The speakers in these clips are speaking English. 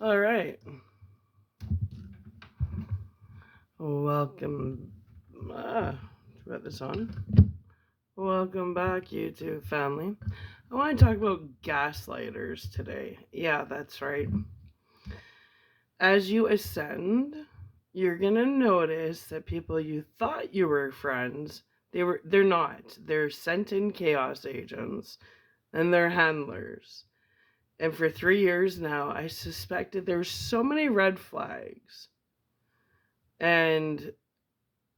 All right. Welcome. Put this on. Welcome back, YouTube family. I want to talk about gaslighters today. Yeah, that's right. As you ascend, you're gonna notice that people you thought you were friends, they're not. They're sent in chaos agents and they're handlers. And for 3 years now, I suspected there's so many red flags. And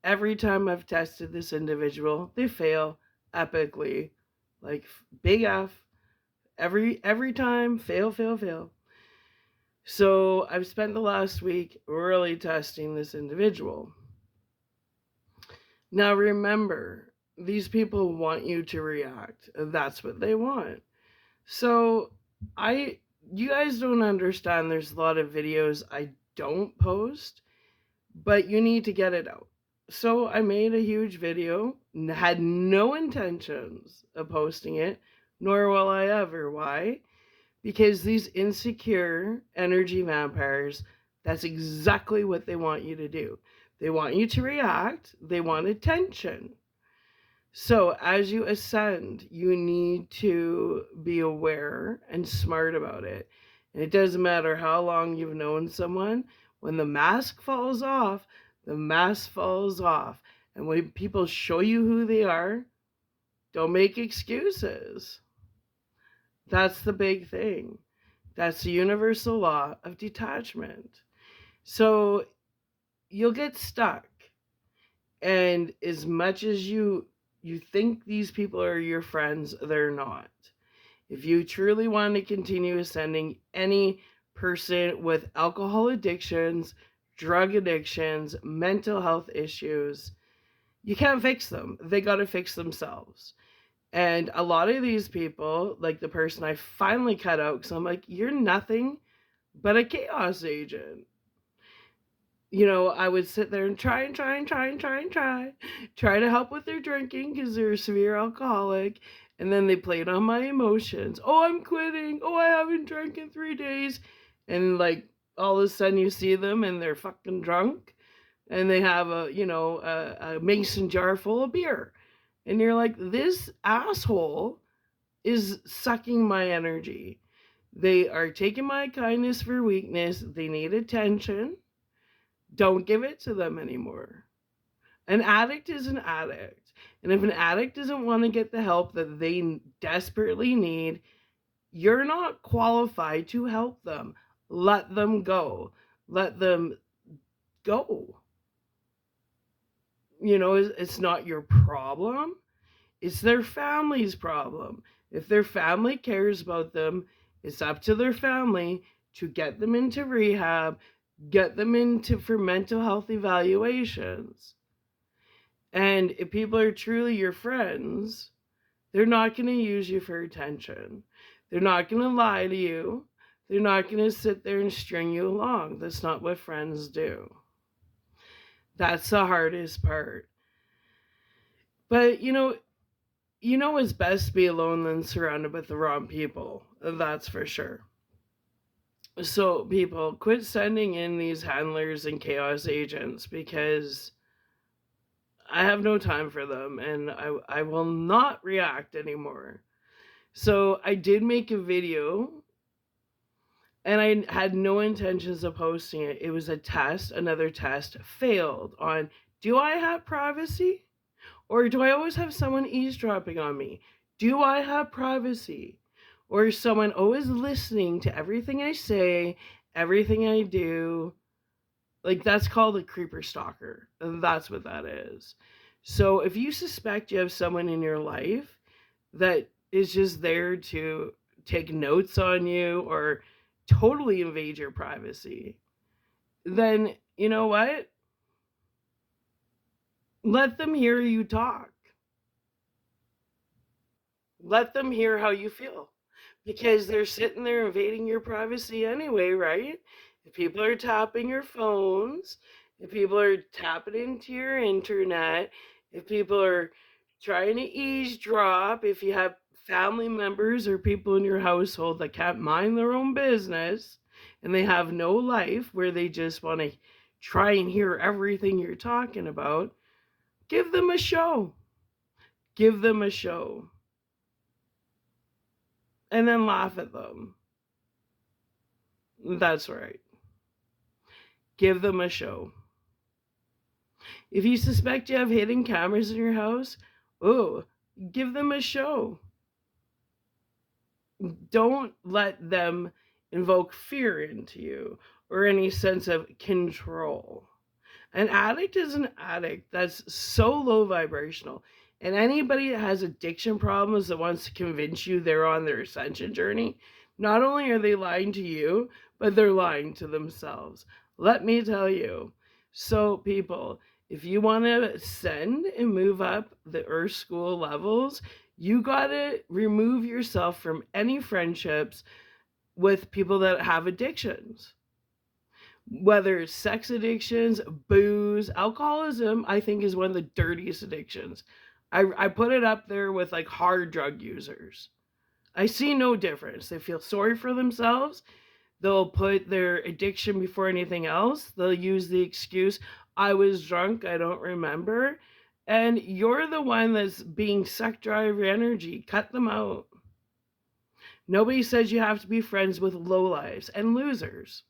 every time I've tested this individual, they fail epically. Like big F. Every time, fail, fail, fail. So I've spent the last week really testing this individual. Now remember, these people want you to react. That's what they want. So I you guys don't understand there's a lot of videos I don't post, but you need to get it out. So I made a huge video, had no intentions of posting it, nor will I ever. Why? Because these insecure energy vampires, that's exactly what they want you to do. They want you to react, they want attention. So, as you ascend, you need to be aware and smart about it. And it doesn't matter how long you've known someone, when the mask falls off, the mask falls off. And when people show you who they are, don't make excuses. That's the big thing. That's the universal law of detachment. So you'll get stuck. And as much as you think these people are your friends, they're not. If you truly want to continue ascending, any person with alcohol addictions, drug addictions, mental health issues, you can't fix them. They got to fix themselves. And a lot of these people, like the person I finally cut out, because I'm like, you're nothing but a chaos agent. I would sit there and try to help with their drinking because they're a severe alcoholic. And then they played on my emotions. Oh, I'm quitting. Oh, I haven't drank in 3 days. And like all of a sudden you see them and they're fucking drunk and they have a mason jar full of beer. And you're like, this asshole is sucking my energy. They are taking my kindness for weakness. They need attention. Don't give it to them anymore. An addict is an addict. And if an addict doesn't want to get the help that they desperately need, you're not qualified to help them. Let them go. Let them go. It's not your problem. It's their family's problem. If their family cares about them, it's up to their family to get them into rehab, get them into for mental health evaluations. And if people are truly your friends, they're not going to use you for attention. They're not going to lie to you. They're not going to sit there and string you along. That's not what friends do. That's the hardest part. But it's best to be alone than surrounded with the wrong people. That's for sure. So people, quit sending in these handlers and chaos agents because I have no time for them and I will not react anymore. So I did make a video and I had no intentions of posting it. It was a test, another test failed on, do I have privacy? Or do I always have someone eavesdropping on me? Do I have privacy? Or is someone always listening to everything I say, everything I do? Like, that's called a creeper stalker. And that's what that is. So if you suspect you have someone in your life that is just there to take notes on you or totally invade your privacy, then you know what? Let them hear you talk. Let them hear how you feel because they're sitting there invading your privacy anyway, right? If people are tapping your phones, if people are tapping into your internet, if people are trying to eavesdrop, if you have family members or people in your household that can't mind their own business, and they have no life where they just want to try and hear everything you're talking about, give them a show. Give them a show. And then laugh at them. That's right. Give them a show. If you suspect you have hidden cameras in your house, oh, give them a show. Don't let them invoke fear into you or any sense of control. An addict is an addict that's so low vibrational. And anybody that has addiction problems that wants to convince you they're on their ascension journey, not only are they lying to you, but they're lying to themselves. Let me tell you. So, people, if you want to ascend and move up the Earth School levels, you got to remove yourself from any friendships with people that have addictions, whether it's sex addictions, booze, alcoholism. I think is one of the dirtiest addictions. I put it up there with like hard drug users. I see no difference. They feel sorry for themselves. They'll put their addiction before anything else. They'll use the excuse, I was drunk, I don't remember. And you're the one that's being sucked dry of your energy. Cut them out. Nobody says you have to be friends with lowlifes and losers.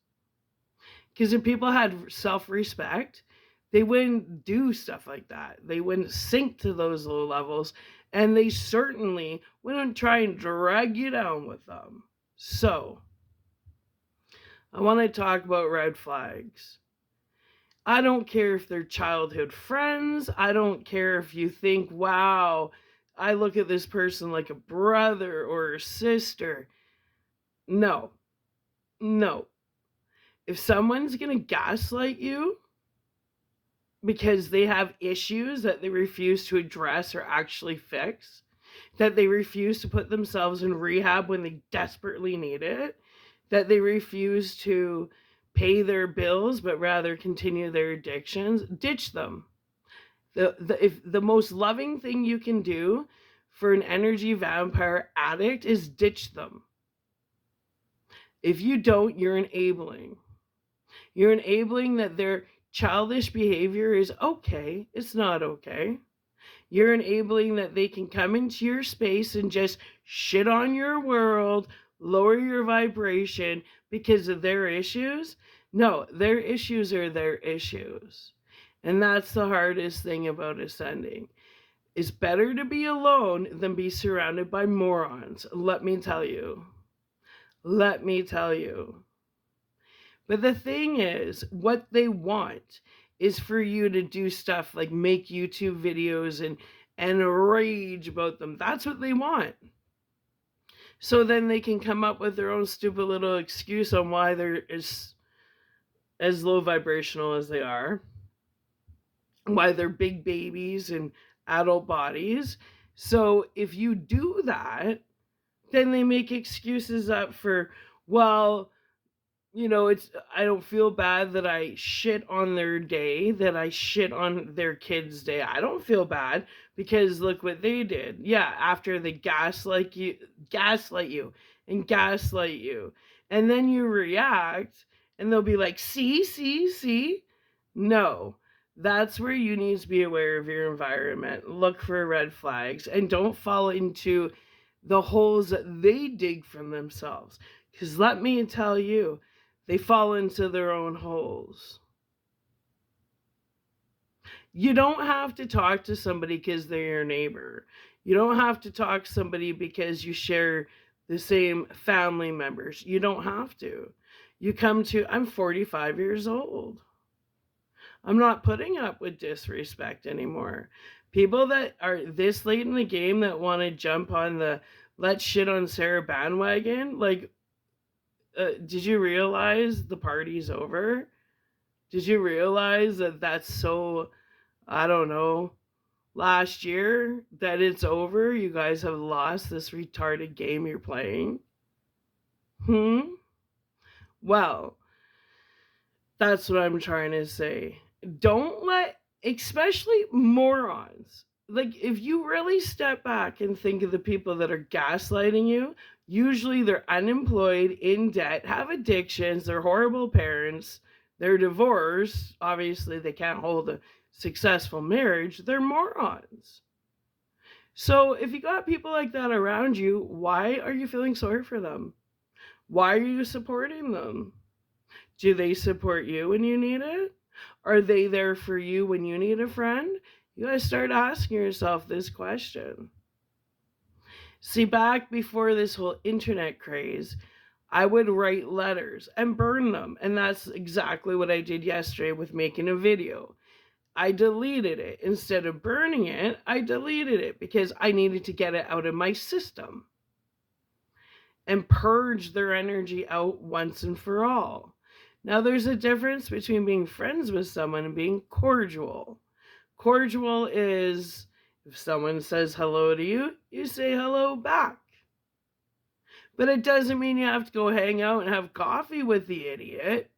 Because if people had self-respect, they wouldn't do stuff like that. They wouldn't sink to those low levels, and they certainly wouldn't try and drag you down with them. So, I want to talk about red flags. I don't care if they're childhood friends. I don't care if you think, wow, I look at this person like a brother or a sister. No, no. If someone's going to gaslight you because they have issues that they refuse to address or actually fix, that they refuse to put themselves in rehab when they desperately need it, that they refuse to pay their bills but rather continue their addictions, ditch them. If the most loving thing you can do for an energy vampire addict is ditch them. If you don't, you're enabling. You're enabling that their childish behavior is okay. It's not okay. You're enabling that they can come into your space and just shit on your world, lower your vibration because of their issues. No, their issues are their issues. And that's the hardest thing about ascending. It's better to be alone than be surrounded by morons. Let me tell you. Let me tell you. But the thing is, what they want is for you to do stuff like make YouTube videos and rage about them. That's what they want. So then they can come up with their own stupid little excuse on why they're as low vibrational as they are, why they're big babies and adult bodies. So if you do that, then they make excuses up for, well, I don't feel bad that I shit on their day, that I shit on their kids' day. I don't feel bad because look what they did. Yeah, after they gaslight you and gaslight you. And then you react and they'll be like, see. No, that's where you need to be aware of your environment. Look for red flags and don't fall into the holes that they dig from themselves. Because let me tell you, they fall into their own holes. You don't have to talk to somebody because they're your neighbor. You don't have to talk to somebody because you share the same family members. You don't have to. I'm 45 years old. I'm not putting up with disrespect anymore. People that are this late in the game that want to jump on the let's shit on Sarah bandwagon, like, did you realize the party's over? Did you realize that that's so, I don't know, last year that it's over? You guys have lost this retarded game you're playing? Well, that's what I'm trying to say. Don't let, especially morons, like if you really step back and think of the people that are gaslighting you, Usually they're unemployed, in debt, have addictions, they're horrible parents, they're divorced. Obviously, they can't hold a successful marriage. They're morons. So if you got people like that around you, why are you feeling sorry for them? Why are you supporting them? Do they support you when you need it? Are they there for you when you need a friend? You gotta start asking yourself this question. See, back before this whole internet craze, I would write letters and burn them. And that's exactly what I did yesterday with making a video. I deleted it. Instead of burning it, I deleted it because I needed to get it out of my system and purge their energy out once and for all. Now, there's a difference between being friends with someone and being cordial. Cordial is if someone says hello to you, you say hello back. But it doesn't mean you have to go hang out and have coffee with the idiot.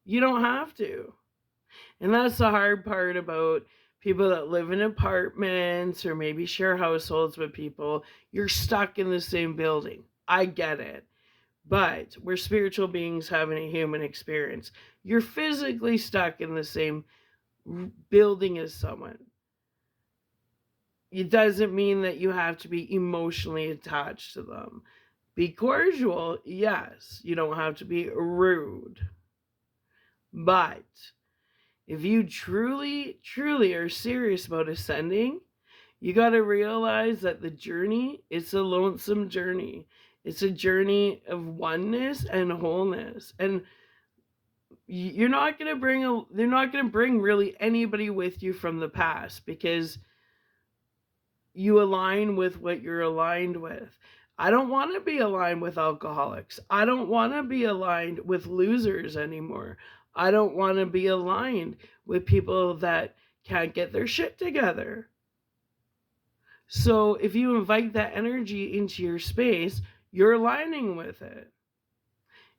You don't have to. And that's the hard part about people that live in apartments or maybe share households with people. You're stuck in the same building. I get it. But we're spiritual beings having a human experience. You're physically stuck in the same building as someone. It doesn't mean that you have to be emotionally attached to them. Be cordial, yes. You don't have to be rude. But if you truly, truly are serious about ascending, you got to realize that the journey, it's a lonesome journey. It's a journey of oneness and wholeness. And you're not going to bring really anybody with you from the past because you align with what you're aligned with. I don't want to be aligned with alcoholics. I don't want to be aligned with losers anymore. I don't want to be aligned with people that can't get their shit together. So if you invite that energy into your space, you're aligning with it.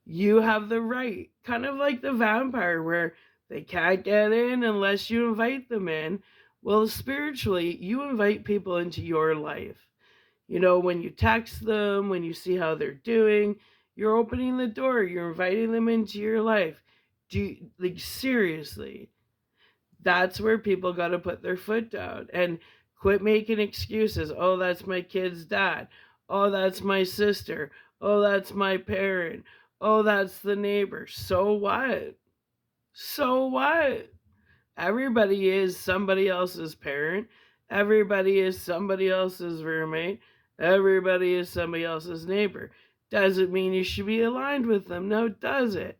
You have the right, kind of like the vampire where they can't get in unless you invite them in. Well, spiritually, you invite people into your life. You know, when you text them, when you see how they're doing, you're opening the door, you're inviting them into your life. Like, seriously, that's where people got to put their foot down and quit making excuses. Oh, that's my kid's dad. Oh, that's my sister. Oh, that's my parent. Oh, that's the neighbor. So what? So what? Everybody is somebody else's parent. Everybody is somebody else's roommate. Everybody is somebody else's neighbor. Doesn't mean you should be aligned with them. No, does it?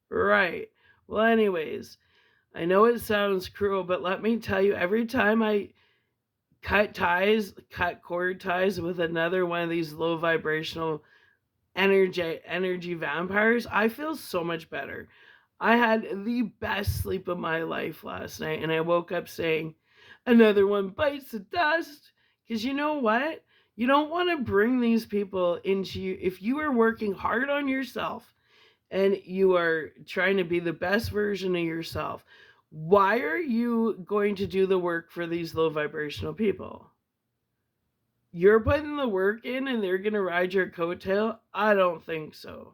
Right. Well, anyways, I know it sounds cruel, but let me tell you, every time I cut cord ties with another one of these low vibrational energy vampires, I feel so much better. I had the best sleep of my life last night, and I woke up saying, another one bites the dust. Because you know what? You don't want to bring these people into you. If you are working hard on yourself and you are trying to be the best version of yourself, why are you going to do the work for these low vibrational people? You're putting the work in and they're going to ride your coattail? I don't think so.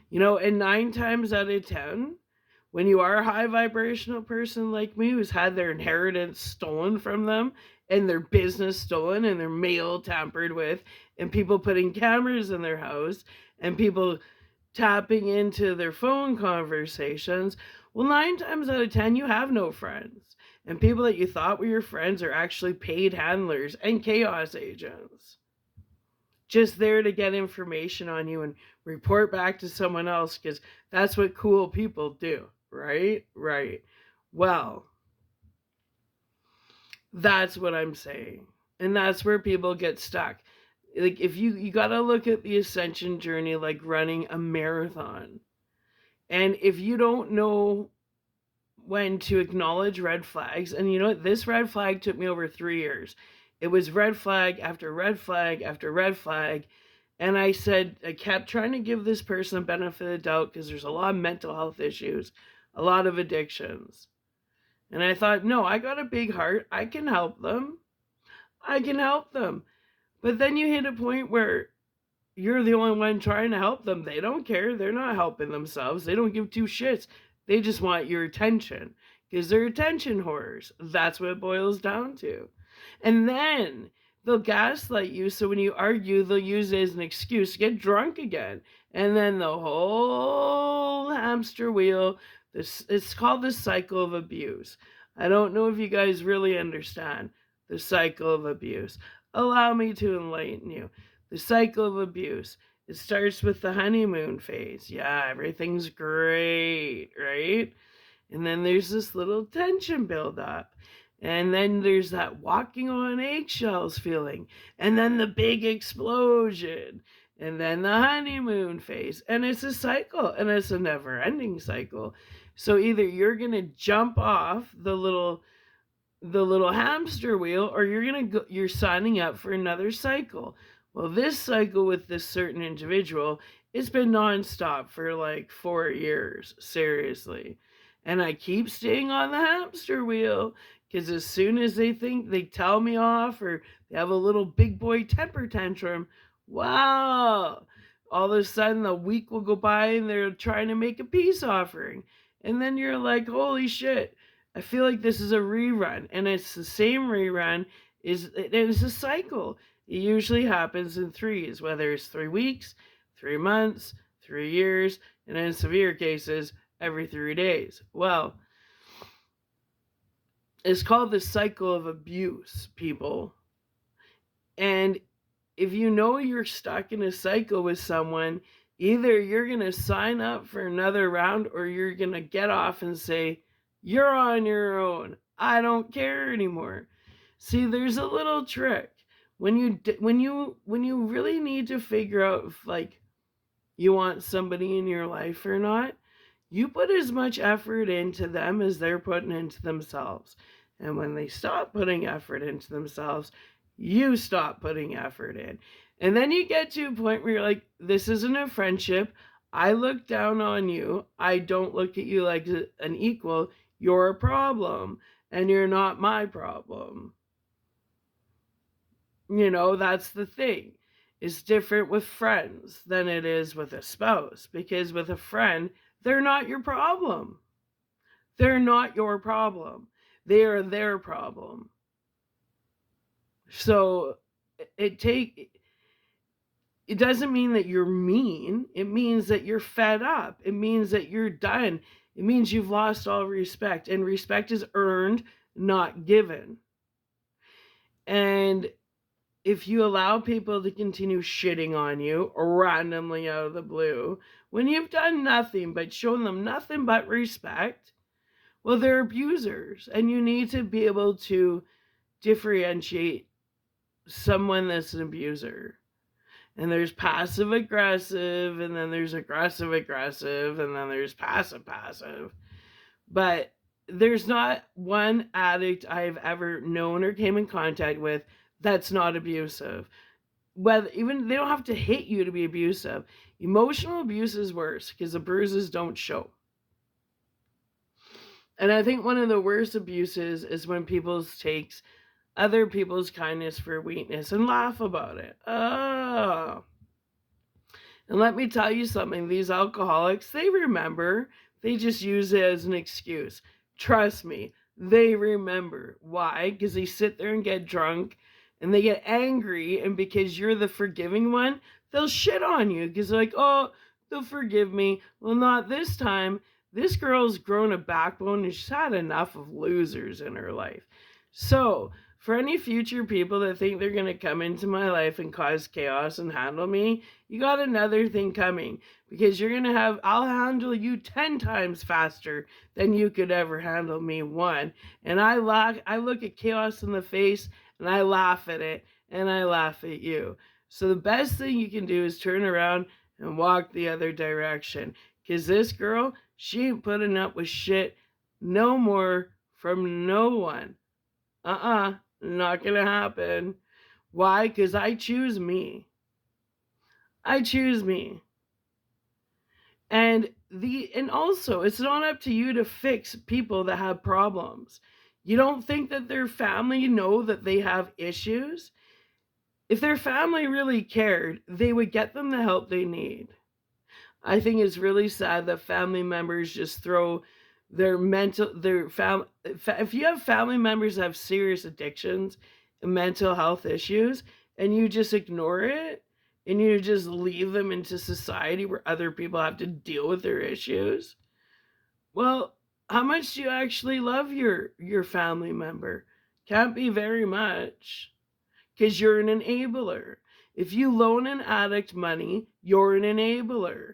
You know, and 9 times out of 10, when you are a high vibrational person like me who's had their inheritance stolen from them and their business stolen and their mail tampered with and people putting cameras in their house and people tapping into their phone conversations, well, 9 times out of 10, you have no friends. And people that you thought were your friends are actually paid handlers and chaos agents. Just there to get information on you and report back to someone else because that's what cool people do, right? Right. Well, that's what I'm saying. And that's where people get stuck. Like, if you got to look at the ascension journey like running a marathon. And if you don't know when to acknowledge red flags, and you know what, this red flag took me over 3 years. It was red flag after red flag after red flag. And I kept trying to give this person a benefit of the doubt because there's a lot of mental health issues, a lot of addictions. And I thought, no, I got a big heart. I can help them. I can help them. But then you hit a point where you're the only one trying to help them. They don't care. They're not helping themselves. They don't give two shits. They just want your attention because they're attention whores. That's what it boils down to. And then they'll gaslight you. So when you argue, they'll use it as an excuse to get drunk again. And then the whole hamster wheel, this, it's called the cycle of abuse. I don't know if you guys really understand the cycle of abuse. Allow me to enlighten you. The cycle of abuse. It starts with the honeymoon phase. Yeah, everything's great, right? And then there's this little tension buildup. And then there's that walking on eggshells feeling. And then the big explosion. And then the honeymoon phase. And it's a cycle. And it's a never ending cycle. So either you're going to jump off the little hamster wheel, or you're signing up for another cycle. Well, this cycle with this certain individual, it's been nonstop for like 4 years, seriously. And I keep staying on the hamster wheel because as soon as they think they tell me off or they have a little big boy temper tantrum, wow, all of a sudden a week will go by and they're trying to make a peace offering. And then you're like, holy shit, I feel like this is a rerun, and it's the same rerun. It's a cycle. It usually happens in threes, whether it's 3 weeks, 3 months, 3 years, and in severe cases, every 3 days. Well, it's called the cycle of abuse, people. And if you know you're stuck in a cycle with someone, either you're going to sign up for another round or you're going to get off and say, you're on your own. I don't care anymore. See, there's a little trick. When you really need to figure out if like you want somebody in your life or not, you put as much effort into them as they're putting into themselves. And when they stop putting effort into themselves, you stop putting effort in. And then you get to a point where you're like, this isn't a friendship. I look down on you. I don't look at you like an equal. You're a problem, and you're not my problem. You know, that's the thing. It's different with friends than it is with a spouse, because with a friend, they're not your problem. They're not your problem. They are their problem. So it doesn't mean that you're mean. It means that you're fed up. It means that you're done. It means you've lost all respect, and respect is earned, not given. And if you allow people to continue shitting on you randomly out of the blue, when you've done nothing but shown them nothing but respect, well, they're abusers. And you need to be able to differentiate someone that's an abuser. And there's passive aggressive, and then there's aggressive aggressive, and then there's passive passive. But there's not one addict I've ever known or came in contact with that's not abusive. Whether even they don't have to hit you to be abusive. Emotional abuse is worse because the bruises don't show. And I think one of the worst abuses is when people takes other people's kindness for weakness and laugh about it. Oh. And let me tell you something, these alcoholics, they remember. They just use it as an excuse. Trust me, they remember. Why? Because they sit there and get drunk and they get angry, and because you're the forgiving one, they'll shit on you because they're like, oh, they'll forgive me. Well, not this time. This girl's grown a backbone and she's had enough of losers in her life. So, for any future people that think they're going to come into my life and cause chaos and handle me, you got another thing coming, because you're going to have, I'll handle you 10 times faster than you could ever handle me one. And I look at chaos in the face and I laugh at it and I laugh at you. So the best thing you can do is turn around and walk the other direction, because this girl, she ain't putting up with shit no more from no one. Not gonna happen. Why? Because I choose me. I choose me. And also, it's not up to you to fix people that have problems. You don't think that their family know that they have issues? If their family really cared, they would get them the help they need. I think it's really sad that family members just throw their if you have family members that have serious addictions and mental health issues and you just ignore it and you just leave them into society where other people have to deal with their issues, well, how much do you actually love your family member? Can't be very much, because you're an enabler. If you loan an addict money, you're an enabler.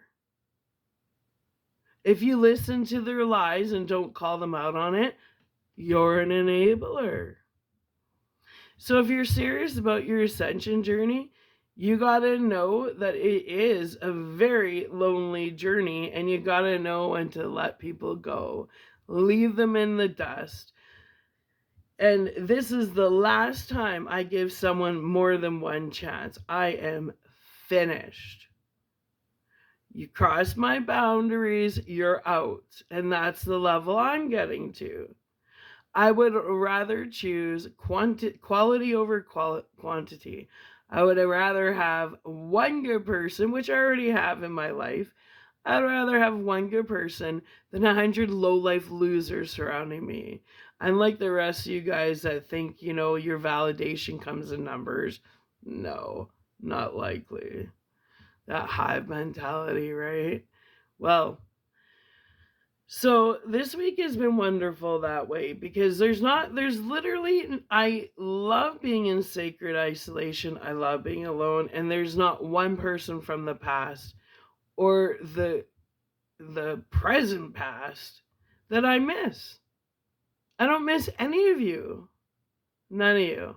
If you listen to their lies and don't call them out on it, you're an enabler. So if you're serious about your ascension journey, you gotta know that it is a very lonely journey, and you gotta know when to let people go. Leave them in the dust. And this is the last time I give someone more than one chance. I am finished. You cross my boundaries, you're out. And that's the level I'm getting to. I would rather choose quality over quantity. I would rather have one good person, which I already have in my life. I'd rather have one good person than 100 low-life losers surrounding me. Unlike the rest of you guys that think, your validation comes in numbers. No, not likely. That hive mentality, right? Well, so this week has been wonderful that way, because there's literally, I love being in sacred isolation. I love being alone, and there's not one person from the past or the present past that I miss. I don't miss any of you. None of you.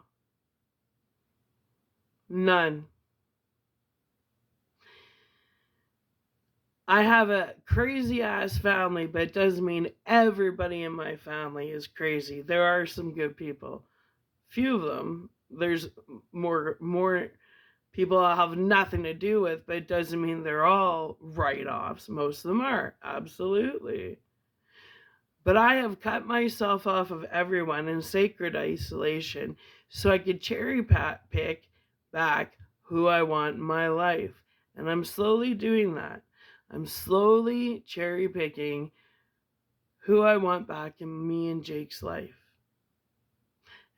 None. I have a crazy ass family, but it doesn't mean everybody in my family is crazy. There are some good people. Few of them. There's more people I have nothing to do with, but it doesn't mean they're all write-offs. Most of them are. Absolutely. But I have cut myself off of everyone in sacred isolation so I could cherry pick back who I want in my life. And I'm slowly doing that. I'm slowly cherry picking who I want back in me and Jake's life.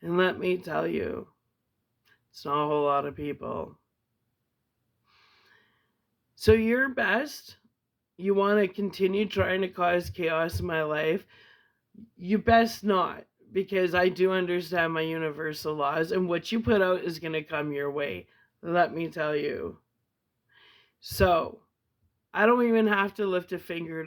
And let me tell you, it's not a whole lot of people. So your best, you want to continue trying to cause chaos in my life, you best not, because I do understand my universal laws, and what you put out is going to come your way. Let me tell you. So, I don't even have to lift a finger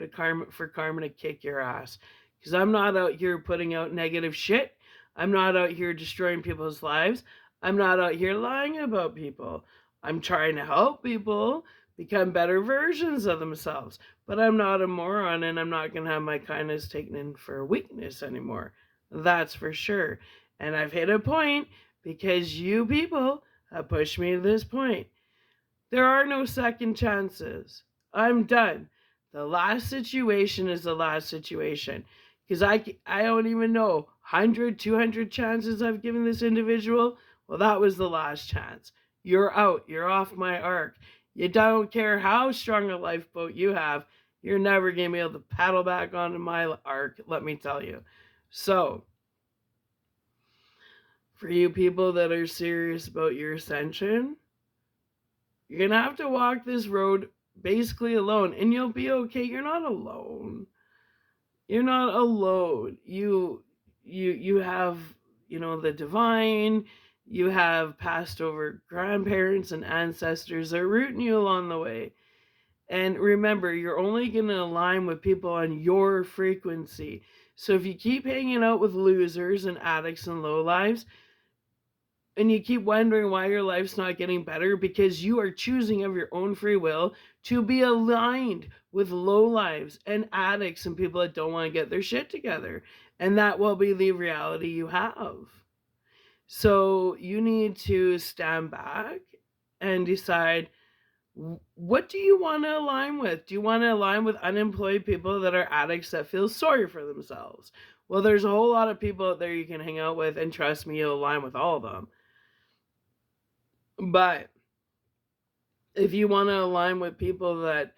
for karma to kick your ass, because I'm not out here putting out negative shit. I'm not out here destroying people's lives. I'm not out here lying about people. I'm trying to help people become better versions of themselves. But I'm not a moron, and I'm not going to have my kindness taken in for weakness anymore. That's for sure. And I've hit a point because you people have pushed me to this point. There are no second chances. I'm done. The last situation is the last situation. Because I don't even know, 100, 200 chances I've given this individual. Well, that was the last chance. You're out. You're off my ark. You don't care how strong a lifeboat you have. You're never going to be able to paddle back onto my ark, let me tell you. So, for you people that are serious about your ascension, you're going to have to walk this road basically alone, and you'll be okay. You're not alone. You're not alone. You have, the divine. You have passed over grandparents and ancestors that are rooting you along the way. And remember, you're only going to align with people on your frequency. So if you keep hanging out with losers and addicts and lowlives, and you keep wondering why your life's not getting better, because you are choosing of your own free will to be aligned with low lives and addicts and people that don't want to get their shit together. And that will be the reality you have. So you need to stand back and decide, what do you want to align with? Do you want to align with unemployed people that are addicts that feel sorry for themselves? Well, there's a whole lot of people out there you can hang out with, and trust me, you'll align with all of them. But if you want to align with people that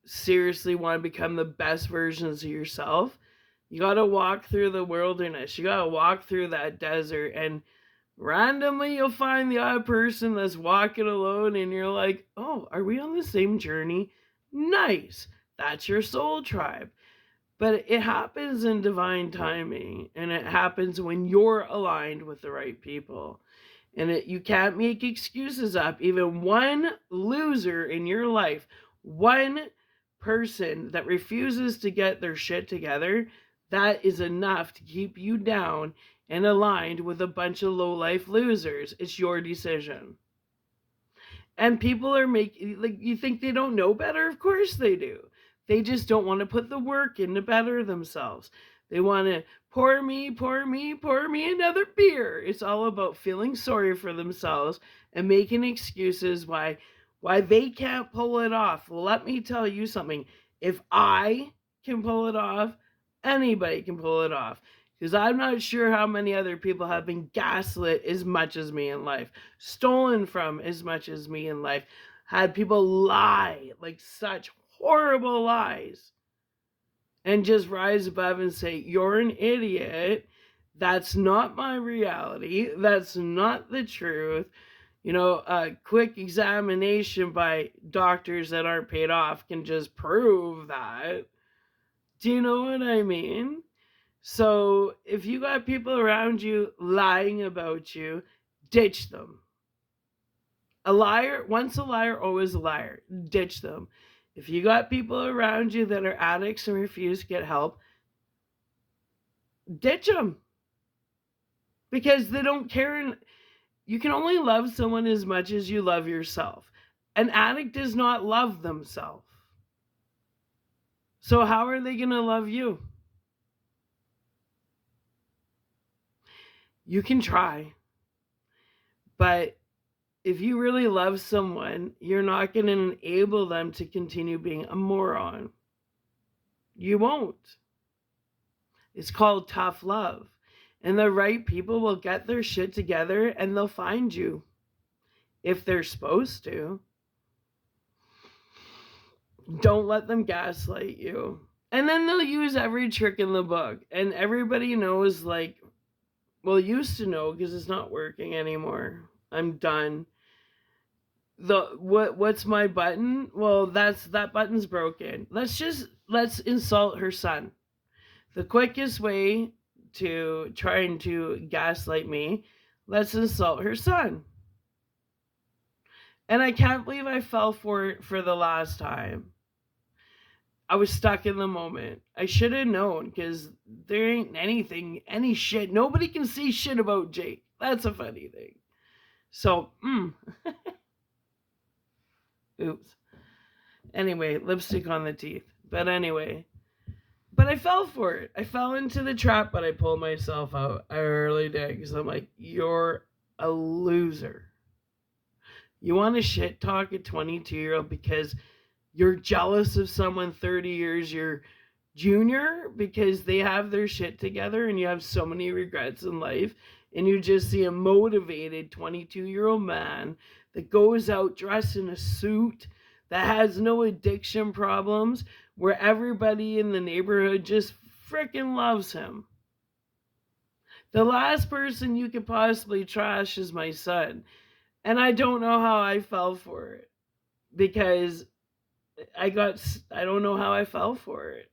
seriously want to become the best versions of yourself, you got to walk through the wilderness. You got to walk through that desert, and randomly you'll find the odd person that's walking alone, and you're like, oh, are we on the same journey? Nice. That's your soul tribe. But it happens in divine timing, and it happens when you're aligned with the right people. And you can't make excuses up. Even one loser in your life, one person that refuses to get their shit together, that is enough to keep you down and aligned with a bunch of low life losers. It's your decision. And people are making, like, you think they don't know better? Of course they do. They just don't want to put the work in to better themselves. They want to pour me another beer. It's all about feeling sorry for themselves and making excuses why they can't pull it off. Well, let me tell you something. If I can pull it off, anybody can pull it off. Because I'm not sure how many other people have been gaslit as much as me in life, stolen from as much as me in life, had people lie, like such horrible lies, and just rise above and say, you're an idiot. That's not my reality. That's not the truth. You know, a quick examination by doctors that aren't paid off can just prove that. Do you know what I mean? So if you got people around you lying about you, ditch them. A liar, once a liar, always a liar. Ditch them. If you got people around you that are addicts and refuse to get help, ditch them. Because they don't care. You can only love someone as much as you love yourself. An addict does not love themselves. So how are they going to love you? You can try. But if you really love someone, you're not going to enable them to continue being a moron. You won't. It's called tough love. And the right people will get their shit together and they'll find you. If they're supposed to. Don't let them gaslight you. And then they'll use every trick in the book. And everybody knows, like, well, used to know because it's not working anymore. I'm done. What's my button? Well, that button's broken. Let's insult her son. The quickest way to trying to gaslight me, let's insult her son. And I can't believe I fell for it for the last time. I was stuck in the moment. I should have known, because there ain't any shit. Nobody can see shit about Jake. That's a funny thing. So, oops. Anyway, lipstick on the teeth. But anyway. But I fell for it. I fell into the trap, but I pulled myself out. I really did. Because I'm like, you're a loser. You want to shit talk a 22-year-old because you're jealous of someone 30 years your junior because they have their shit together and you have so many regrets in life, and you just see a motivated 22-year-old man that goes out dressed in a suit, that has no addiction problems, where everybody in the neighborhood just freaking loves him. The last person you could possibly trash is my son. And I don't know how I fell for it. Because I don't know how I fell for it.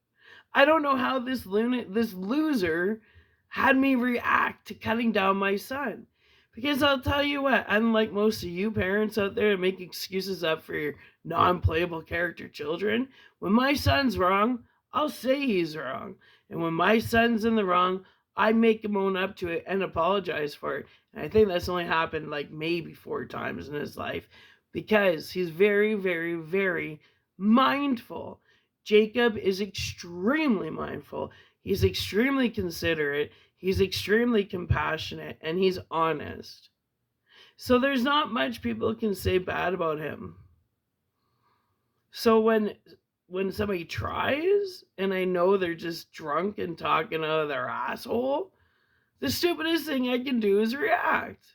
I don't know how this loser had me react to cutting down my son. Because I'll tell you what, unlike most of you parents out there that make excuses up for your non-playable character children, when my son's wrong, I'll say he's wrong. And when my son's in the wrong, I make him own up to it and apologize for it. And I think that's only happened like maybe 4 times in his life, because he's very, very, very mindful. Jacob is extremely mindful. He's extremely considerate. He's extremely compassionate, and he's honest. So there's not much people can say bad about him. So when somebody tries, and I know they're just drunk and talking out of their asshole, the stupidest thing I can do is react.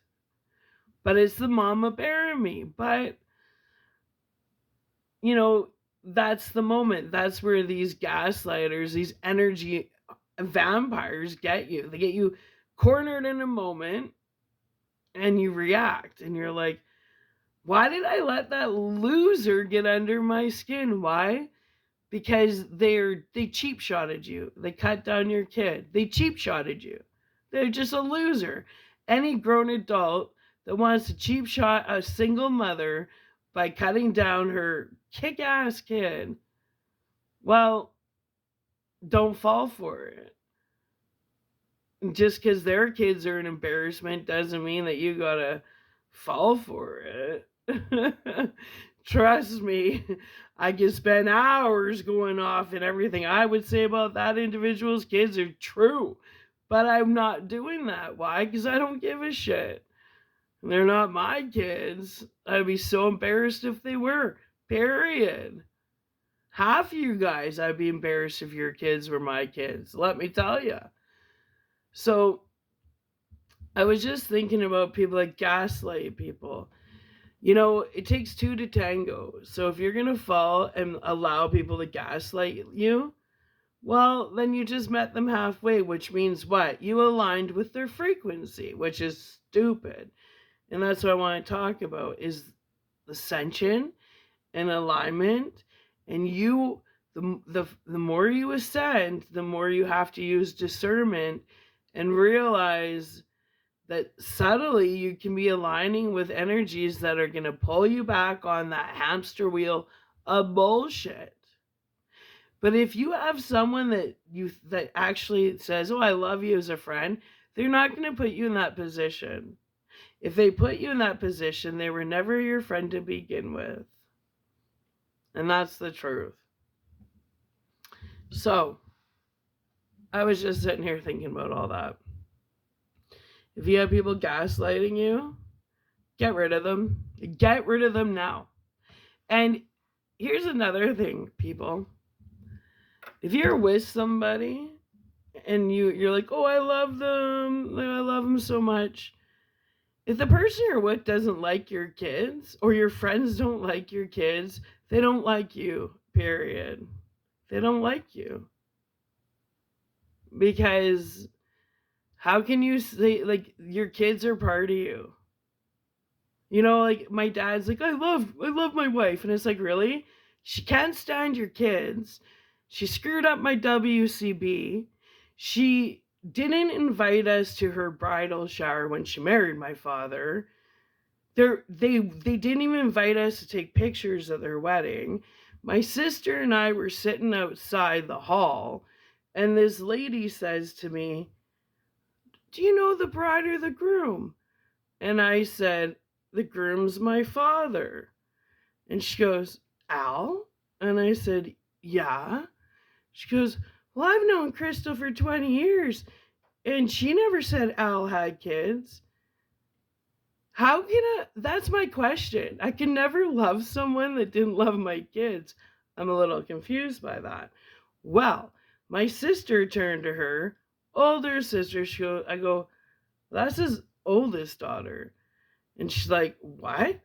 but it's the mama bear in me. But, you know, that's the moment. That's where these gaslighters, these energy vampires get you. They get you cornered in a moment and you react and you're like, why did I let that loser get under my skin? Why? Because they cheap shotted you. They cut down your kid. They cheap shotted you. They're just a loser. Any grown adult that wants to cheap shot a single mother by cutting down her kick ass kid, well, don't fall for it. Just because their kids are an embarrassment doesn't mean that you gotta fall for it. Trust me, I could spend hours going off, and everything I would say about that individual's kids are true. But I'm not doing that. Why? Because I don't give a shit. They're not my kids. I'd be so embarrassed if they were. Period. Half of you guys, I'd be embarrassed if your kids were my kids. Let me tell you. So, I was just thinking about people that gaslight people. You know, it takes two to tango. So if you're going to fall and allow people to gaslight you, well, then you just met them halfway, which means what? You aligned with their frequency, which is stupid. And that's what I want to talk about is ascension and alignment. And the more you ascend, the more you have to use discernment and realize that subtly you can be aligning with energies that are going to pull you back on that hamster wheel of bullshit. But if you have someone that actually says, "Oh, I love you as a friend," they're not going to put you in that position. If they put you in that position, they were never your friend to begin with. And that's the truth. So, I was just sitting here thinking about all that. If you have people gaslighting you, get rid of them. Get rid of them now. And here's another thing, people. If you're with somebody and you're like, "Oh, I love them. I love them so much." If the person you're with doesn't like your kids or your friends don't like your kids, they don't like you, period. They don't like you. Because how can you say, like, your kids are part of you? You know, like my dad's like, I love my wife. And it's like, really? She can't stand your kids. She screwed up my WCB. She didn't invite us to her bridal shower when she married my father. They didn't even invite us to take pictures of their wedding. My sister and I were sitting outside the hall, and this lady says to me, "Do you know the bride or the groom?" And I said, "The groom's my father." And she goes, "Al?" And I said, "Yeah." She goes, "Well, I've known Crystal for 20 years, and she never said Al had kids." How can I? That's my question. I can never love someone that didn't love my kids. I'm a little confused by that. Well, my sister turned to her, older sister. I go, "That's his oldest daughter." And she's like, "What?"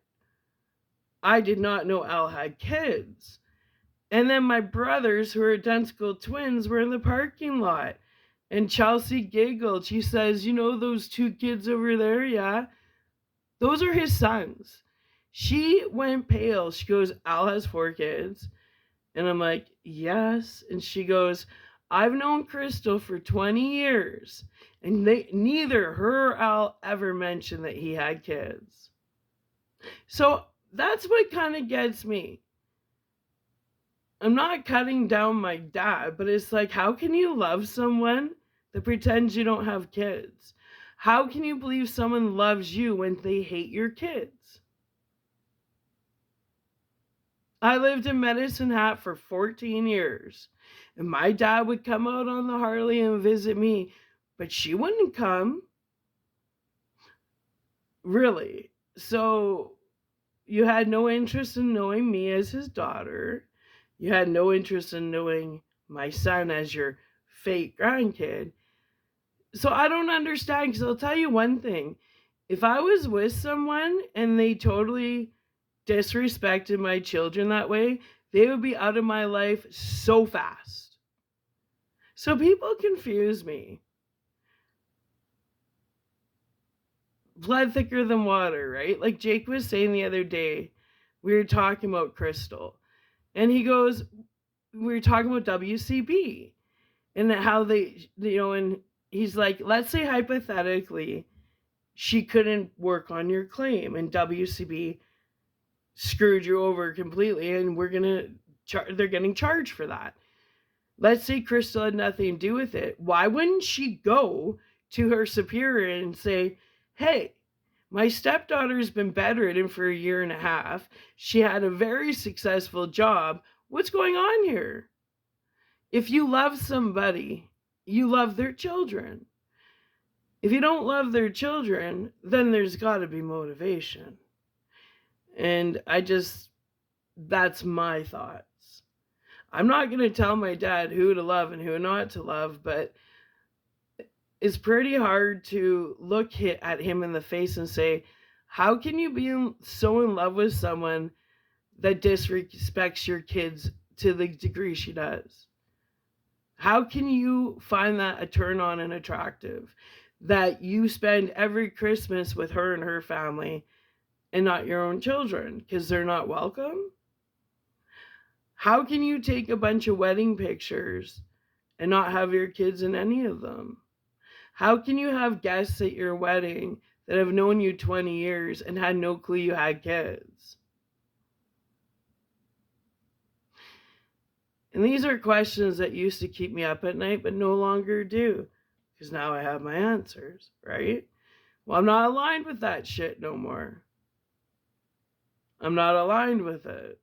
I did not know Al had kids. And then my brothers, who are identical twins, were in the parking lot. And Chelsea giggled. She says, "You know those two kids over there? Yeah. Those are his sons." She went pale. She goes, "Al has 4 kids." And I'm like, "Yes." And she goes, "I've known Crystal for 20 years. And neither her or Al ever mentioned that he had kids." So that's what kind of gets me. I'm not cutting down my dad, but it's like, how can you love someone that pretends you don't have kids? How can you believe someone loves you when they hate your kids? I lived in Medicine Hat for 14 years, and my dad would come out on the Harley and visit me, but she wouldn't come. Really. So you had no interest in knowing me as his daughter. You had no interest in knowing my son as your fake grandkid. So I don't understand, because I'll tell you one thing. If I was with someone and they totally disrespected my children that way, they would be out of my life so fast. So people confuse me. Blood thicker than water, right? Like Jake was saying the other day, we were talking about Crystal, and he goes, we were talking about WCB and how they, and he's like, let's say hypothetically, she couldn't work on your claim, and WCB screwed you over completely, and they're getting charged for that. Let's say Crystal had nothing to do with it. Why wouldn't she go to her superior and say, hey, my stepdaughter's been bedridden for a year and a half. She had a very successful job. What's going on here? If you love somebody, you love their children. If you don't love their children, then there's got to be motivation. And that's my thoughts. I'm not going to tell my dad who to love and who not to love, but it's pretty hard to look at him in the face and say, how can you be so in love with someone that disrespects your kids to the degree she does? How can you find that a turn on and attractive? That you spend every Christmas with her and her family and not your own children because they're not welcome? How can you take a bunch of wedding pictures and not have your kids in any of them? How can you have guests at your wedding that have known you 20 years and had no clue you had kids? And these are questions that used to keep me up at night, but no longer do, because now I have my answers, right? Well, I'm not aligned with that shit no more. I'm not aligned with it.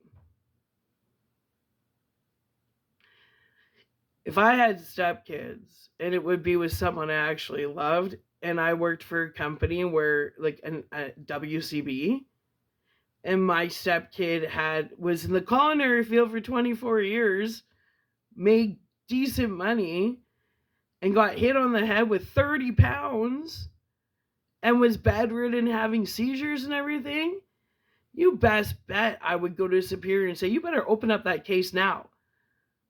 If I had stepkids and it would be with someone I actually loved, and I worked for a company where, like, a WCB, and my stepkid was in the culinary field for 24 years, made decent money, and got hit on the head with 30 pounds, and was bedridden, having seizures and everything, you best bet I would go to a superior and say, you better open up that case now.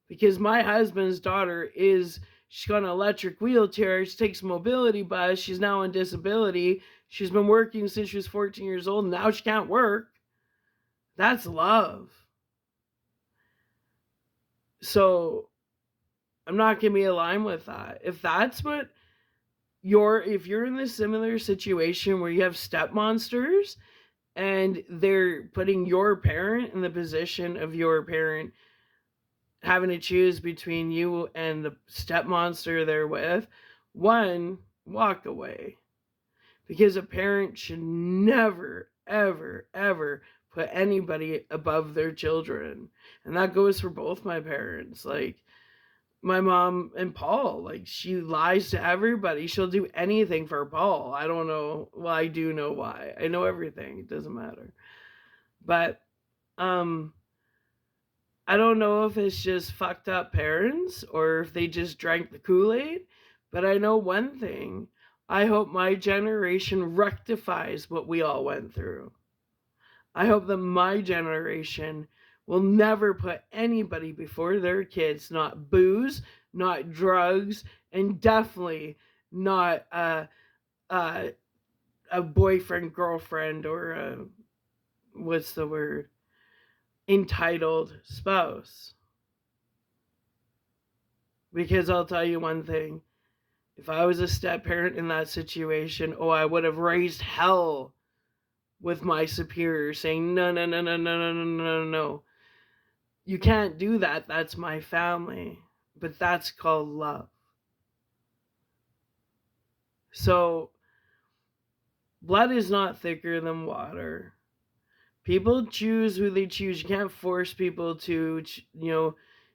Because my husband's daughter she's got an electric wheelchair, she takes a mobility bus, she's now on disability, she's been working since she was 14 years old, and now she can't work. That's love. So I'm not going to be aligned with that. If that's what if you're in this similar situation where you have step monsters and they're putting your parent in the position of your parent having to choose between you and the step monster they're with, one, walk away. Because a parent should never, ever, ever put anybody above their children. And that goes for both my parents. Like, my mom and Paul, like, she lies to everybody. She'll do anything for Paul. I don't know. Well, I do know why. I know everything. It doesn't matter. But, I don't know if it's just fucked up parents or if they just drank the Kool-Aid, but I know one thing. I hope my generation rectifies what we all went through. I hope that my generation will never put anybody before their kids, not booze, not drugs, and definitely not a boyfriend, girlfriend, or what's the word? Entitled spouse. Because I'll tell you one thing. If I was a step parent in that situation, I would have raised hell with my superior saying, no, no, no, no, no, no, no, no, no. You can't do that. That's my family. But that's called love. So, blood is not thicker than water. People choose who they choose. You can't force people to,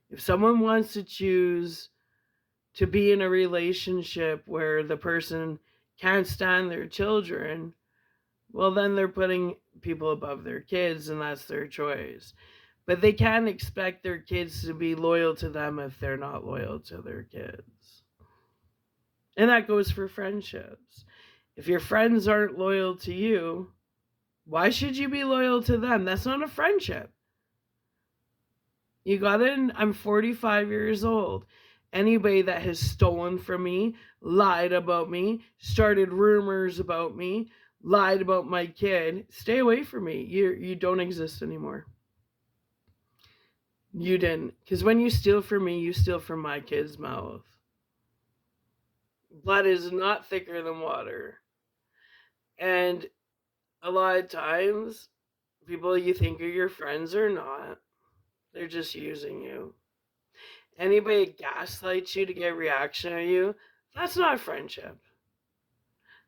if someone wants to choose to be in a relationship where the person can't stand their children, well, then they're putting people above their kids, and that's their choice. But they can't expect their kids to be loyal to them if they're not loyal to their kids. And that goes for friendships. If your friends aren't loyal to you, why should you be loyal to them? That's not a friendship. You got it? I'm 45 years old. Anybody that has stolen from me, lied about me, started rumors about me, lied about my kid, stay away from me. You don't exist anymore. You didn't. Because when you steal from me, you steal from my kid's mouth. Blood is not thicker than water. And a lot of times, people you think are your friends are not. They're just using you. Anybody gaslights you to get a reaction out of you, that's not a friendship.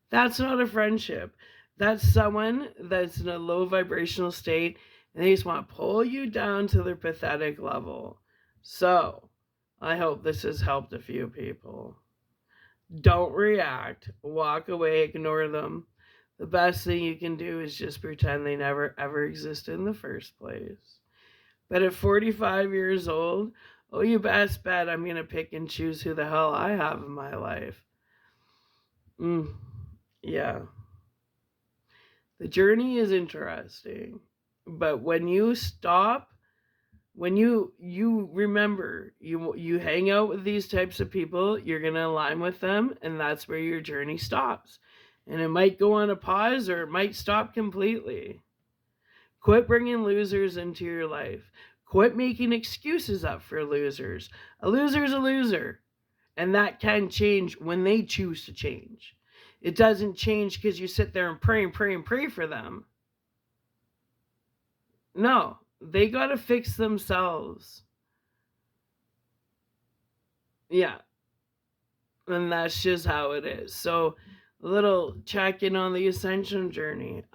That's not a friendship. That's someone that's in a low vibrational state and they just want to pull you down to their pathetic level. So, I hope this has helped a few people. Don't react. Walk away, ignore them. The best thing you can do is just pretend they never ever existed in the first place. But at 45 years old, oh, you best bet I'm going to pick and choose who the hell I have in my life. Yeah. The journey is interesting. But when you stop, when you remember, you hang out with these types of people, you're going to align with them, and that's where your journey stops. And it might go on a pause or it might stop completely. Quit bringing losers into your life. Quit making excuses up for losers. A loser's a loser. And that can change when they choose to change. It doesn't change because you sit there and pray and pray and pray for them. No, they got to fix themselves. Yeah. And that's just how it is. So, a little check in on the ascension journey.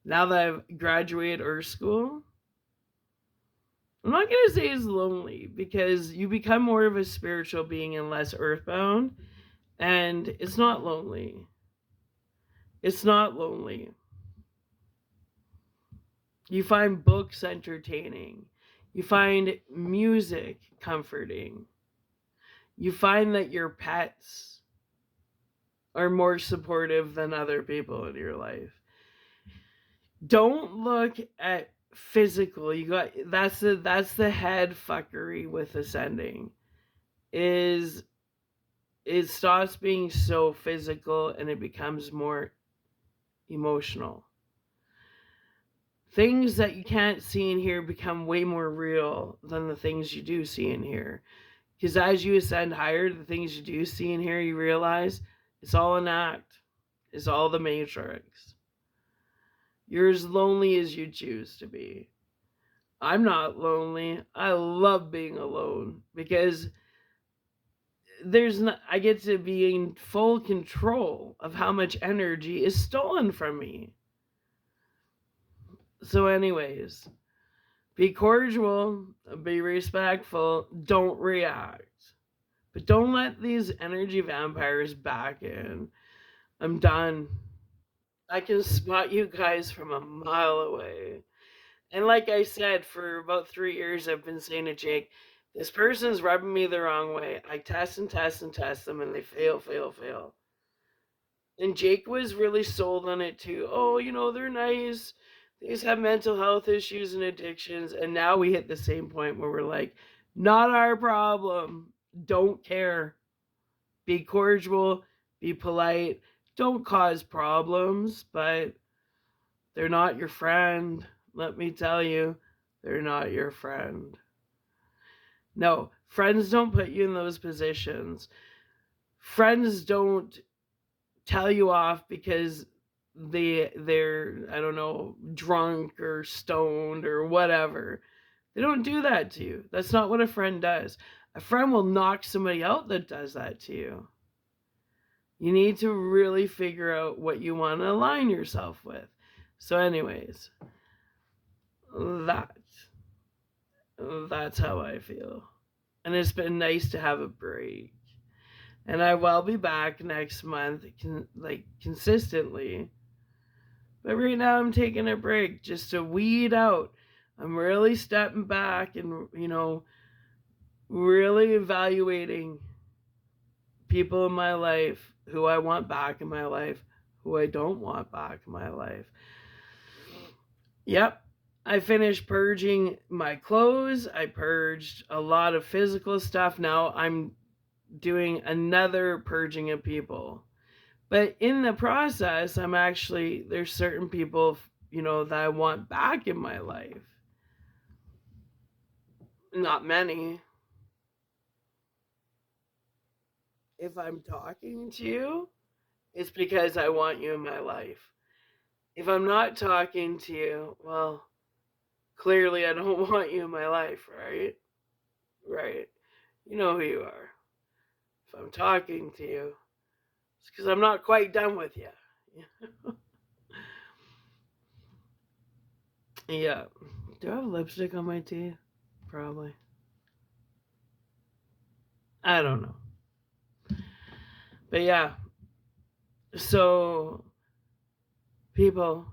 Now that I've graduated Earth School, I'm not going to say it's lonely because you become more of a spiritual being and less earthbound. And it's not lonely. It's not lonely. You find books entertaining. You find music comforting. You find that your pets are more supportive than other people in your life. Don't look at physical. That's the head fuckery with ascending. Is it stops being so physical and it becomes more emotional. Things that you can't see and hear become way more real than the things you do see and hear. Because as you ascend higher, the things you do see and hear, you realize it's all an act. It's all the matrix. You're as lonely as you choose to be. I'm not lonely. I love being alone because I get to be in full control of how much energy is stolen from me. So anyways, be cordial, be respectful, don't react. But don't let these energy vampires back in. I'm done. I can spot you guys from a mile away. And like I said, for about 3 years, I've been saying to Jake, this person's rubbing me the wrong way. I test and test and test them, and they fail, fail, fail. And Jake was really sold on it too. Oh, they're nice. They just have mental health issues and addictions. And now we hit the same point where we're like, not our problem. Don't care. Be cordial. Be polite. Don't cause problems, but they're not your friend. Let me tell you, they're not your friend. No, friends don't put you in those positions. Friends don't tell you off because they're I don't know, drunk or stoned or whatever. They don't do that to you. That's not what a friend does. A friend will knock somebody out that does that to you. You need to really figure out what you want to align yourself with. So anyways, that's how I feel. And it's been nice to have a break. And I will be back next month, consistently. But right now I'm taking a break just to weed out. I'm really stepping back and, really evaluating people in my life who I want back in my life, who I don't want back in my life. Yep. I finished purging my clothes. I purged a lot of physical stuff. Now I'm doing another purging of people. But in the process, there's certain people, that I want back in my life. Not many. If I'm talking to you, it's because I want you in my life. If I'm not talking to you, well, clearly I don't want you in my life, right? Right. You know who you are. If I'm talking to you, it's because I'm not quite done with you. Yeah. Do I have lipstick on my teeth? Probably. I don't know. But yeah. So, people,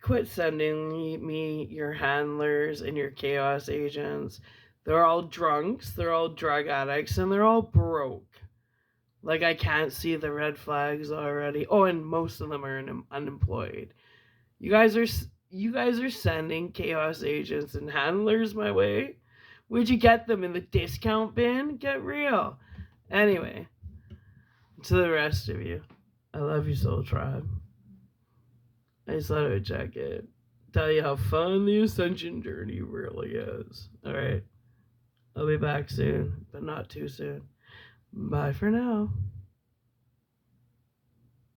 quit sending me your handlers and your chaos agents. They're all drunks, they're all drug addicts, and they're all broke. Like, I can't see the red flags already. Oh, and most of them are unemployed. You guys are sending chaos agents and handlers my way. Where'd you get them, in the discount bin? Get real. Anyway, to the rest of you, I love you, Soul Tribe. I just thought I would check it. Tell you how fun the ascension journey really is. Alright, I'll be back soon, but not too soon. Bye for now.